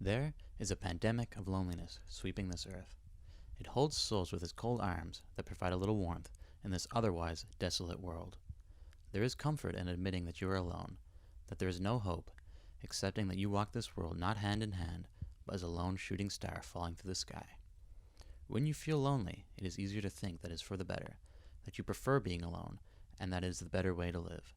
There is a pandemic of loneliness sweeping this earth. It holds souls with its cold arms that provide a little warmth in this otherwise desolate world. There is comfort in admitting that you are alone, that there is no hope, accepting that you walk this world not hand in hand, but as a lone shooting star falling through the sky. When you feel lonely, it is easier to think that it is for the better, that you prefer being alone, and that it is the better way to live.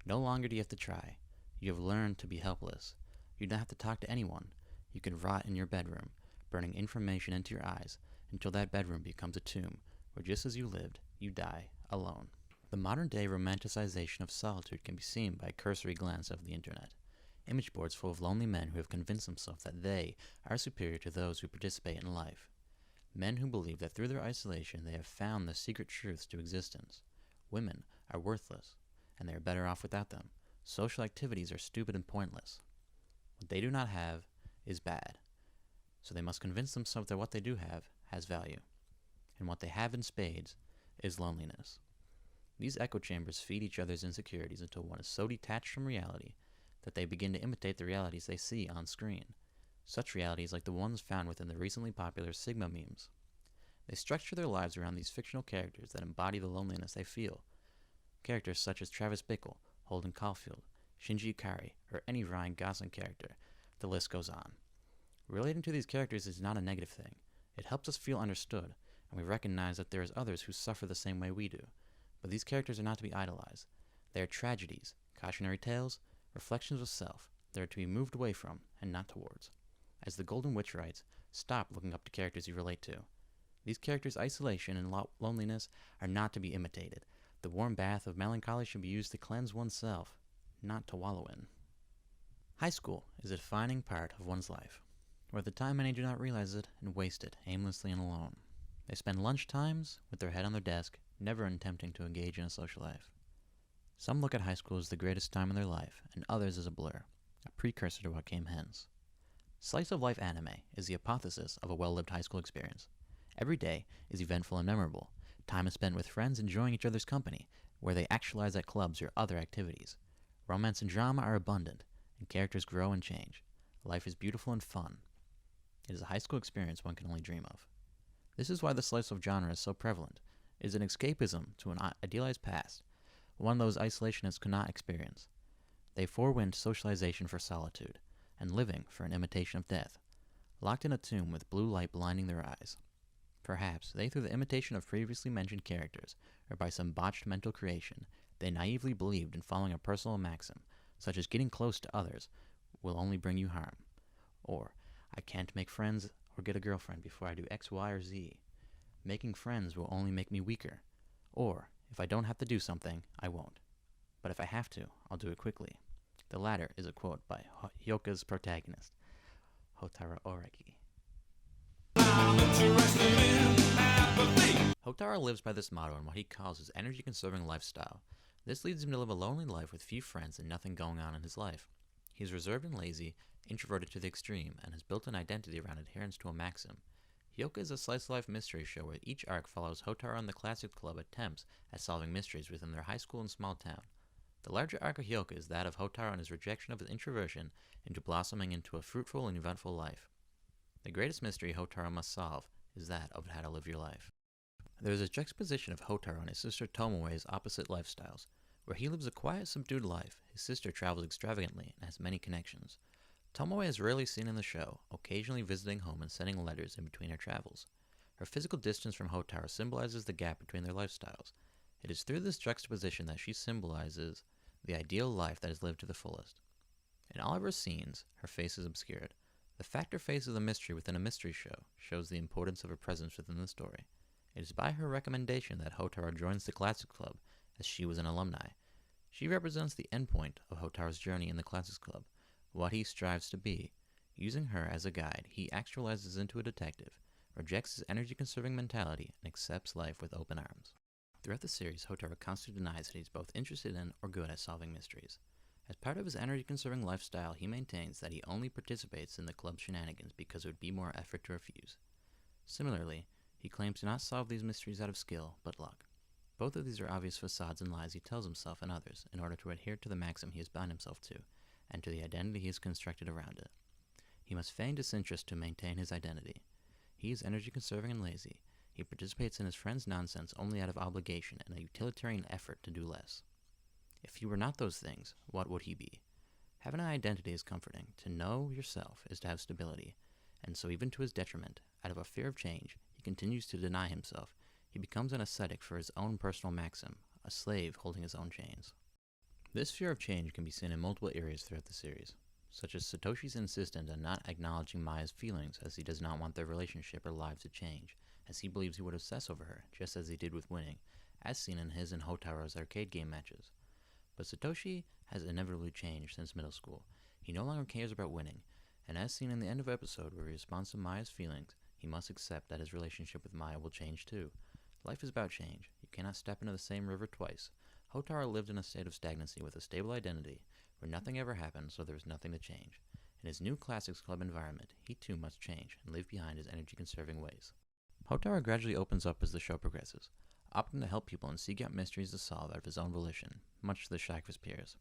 No longer do you have to try. You have learned to be helpless. You don't have to talk to anyone. You can rot in your bedroom, burning information into your eyes until that bedroom becomes a tomb where just as you lived, you die alone. The modern-day romanticization of solitude can be seen by a cursory glance of the internet. Image boards full of lonely men who have convinced themselves that they are superior to those who participate in life. Men who believe that through their isolation they have found the secret truths to existence. Women are worthless, and they are better off without them. Social activities are stupid and pointless. What they do not have is bad, so they must convince themselves that what they do have has value, and what they have in spades is loneliness. These echo chambers feed each other's insecurities until one is so detached from reality that they begin to imitate the realities they see on screen, such realities like the ones found within the recently popular Sigma memes. They structure their lives around these fictional characters that embody the loneliness they feel. Characters such as Travis Bickle, Holden Caulfield, Shinji Ikari, or any Ryan Gosling character. The list goes on. Relating to these characters is not a negative thing. It helps us feel understood, and we recognize that there is others who suffer the same way we do. But these characters are not to be idolized. They are tragedies, cautionary tales, reflections of self. They are to be moved away from, and not towards. As the Golden Witch writes, stop looking up to characters you relate to. These characters' isolation and loneliness are not to be imitated. The warm bath of melancholy should be used to cleanse oneself, not to wallow in. High school is a defining part of one's life, where the time many do not realize it and waste it aimlessly and alone. They spend lunch times with their head on their desk, never attempting to engage in a social life. Some look at high school as the greatest time of their life, and others as a blur, a precursor to what came hence. Slice of life anime is the apotheosis of a well-lived high school experience. Every day is eventful and memorable. Time is spent with friends enjoying each other's company, where they actualize at clubs or other activities. Romance and drama are abundant, and characters grow and change. Life is beautiful and fun. It is a high school experience one can only dream of. This is why the slice of genre is so prevalent. It is an escapism to an idealized past, one those isolationists could not experience. They forewent socialization for solitude, and living for an imitation of death, locked in a tomb with blue light blinding their eyes. Perhaps they, through the imitation of previously mentioned characters, or by some botched mental creation, they naively believed in following a personal maxim, such as getting close to others will only bring you harm, or I can't make friends or get a girlfriend before I do X, Y, or Z. Making friends will only make me weaker, or if I don't have to do something, I won't. But if I have to, I'll do it quickly. The latter is a quote by Hyouka's protagonist, Hotaru Oreki. Hotaru lives by this motto in what he calls his energy-conserving lifestyle. This leads him to live a lonely life with few friends and nothing going on in his life. He is reserved and lazy, introverted to the extreme, and has built an identity around adherence to a maxim. Hyouka is a slice-of-life mystery show where each arc follows Hotaru and the Classic Club attempts at solving mysteries within their high school and small town. The larger arc of Hyouka is that of Hotaru and his rejection of his introversion into blossoming into a fruitful and eventful life. The greatest mystery Hotaru must solve is that of how to live your life. There is a juxtaposition of Hotaru and his sister Tomoe's opposite lifestyles. Where he lives a quiet, subdued life, his sister travels extravagantly and has many connections. Tomoe is rarely seen in the show, occasionally visiting home and sending letters in between her travels. Her physical distance from Hotaru symbolizes the gap between their lifestyles. It is through this juxtaposition that she symbolizes the ideal life that is lived to the fullest. In all of her scenes, her face is obscured. The fact her face is a mystery within a mystery show shows the importance of her presence within the story. It is by her recommendation that Hotaru joins the Classic Club, as she was an alumni. She represents the endpoint of Hotaru's journey in the Classics Club, what he strives to be. Using her as a guide, he actualizes into a detective, rejects his energy-conserving mentality, and accepts life with open arms. Throughout the series, Hotaru constantly denies that he's both interested in or good at solving mysteries. As part of his energy-conserving lifestyle, he maintains that he only participates in the club's shenanigans because it would be more effort to refuse. Similarly, he claims to not solve these mysteries out of skill, but luck. Both of these are obvious facades and lies he tells himself and others in order to adhere to the maxim he has bound himself to, and to the identity he has constructed around it. He must feign disinterest to maintain his identity. He is energy-conserving and lazy. He participates in his friend's nonsense only out of obligation and a utilitarian effort to do less. If he were not those things, what would he be? Having an identity is comforting. To know yourself is to have stability. And so even to his detriment, out of a fear of change, he continues to deny himself. He becomes an ascetic for his own personal maxim, a slave holding his own chains. This fear of change can be seen in multiple areas throughout the series, such as Satoshi's insistence on not acknowledging Maya's feelings as he does not want their relationship or lives to change, as he believes he would obsess over her, just as he did with winning, as seen in his and Hotaro's arcade game matches. But Satoshi has inevitably changed since middle school. He no longer cares about winning, and as seen in the end of episode where he responds to Maya's feelings, he must accept that his relationship with Maya will change too. Life is about change. You cannot step into the same river twice. Hotaro lived in a state of stagnancy with a stable identity, where nothing ever happened, so there was nothing to change. In his new Classics Club environment, he too must change and leave behind his energy-conserving ways. Hotaro gradually opens up as the show progresses, opting to help people and seek out mysteries to solve out of his own volition, much to the shock of his peers.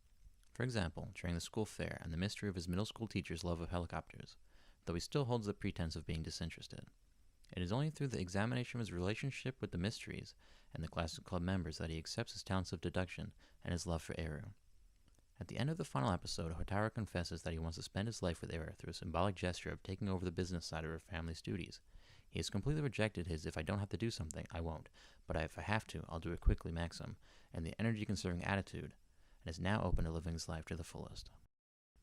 For example, during the school fair and the mystery of his middle school teacher's love of helicopters, though he still holds the pretense of being disinterested. It is only through the examination of his relationship with the mysteries and the Classic Club members that he accepts his talents of deduction and his love for Eru. At the end of the final episode, Hotaro confesses that he wants to spend his life with Eru through a symbolic gesture of taking over the business side of her family's duties. He has completely rejected his "if I don't have to do something, I won't, but if I have to, I'll do it quickly" maxim, and the energy-conserving attitude, and is now open to living his life to the fullest.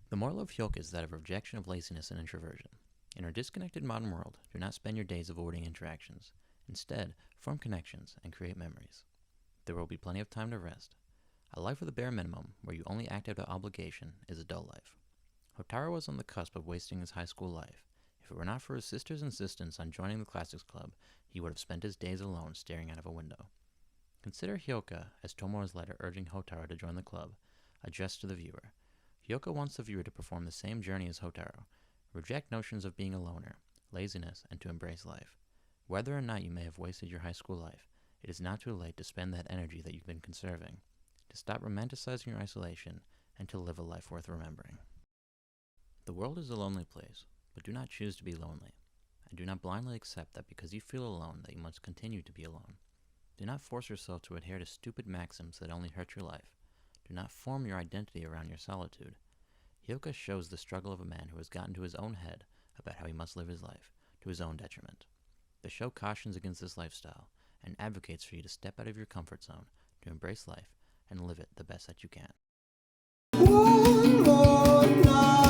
The moral of Hyouka is that of rejection of laziness and introversion. In our disconnected modern world, do not spend your days avoiding interactions. Instead, form connections and create memories. There will be plenty of time to rest. A life with a bare minimum, where you only act out of obligation, is a dull life. Hotaro was on the cusp of wasting his high school life. If it were not for his sister's insistence on joining the Classics Club, he would have spent his days alone staring out of a window. Consider Hyouka as Tomora's letter urging Hotaro to join the club, addressed to the viewer. Hyouka wants the viewer to perform the same journey as Hotaro, reject notions of being a loner, laziness, and to embrace life. Whether or not you may have wasted your high school life, it is not too late to spend that energy that you've been conserving, to stop romanticizing your isolation, and to live a life worth remembering. The world is a lonely place, but do not choose to be lonely, and do not blindly accept that because you feel alone that you must continue to be alone. Do not force yourself to adhere to stupid maxims that only hurt your life. Do not form your identity around your solitude. Hyouka shows the struggle of a man who has gotten to his own head about how he must live his life, to his own detriment. The show cautions against this lifestyle, and advocates for you to step out of your comfort zone, to embrace life, and live it the best that you can. One more night.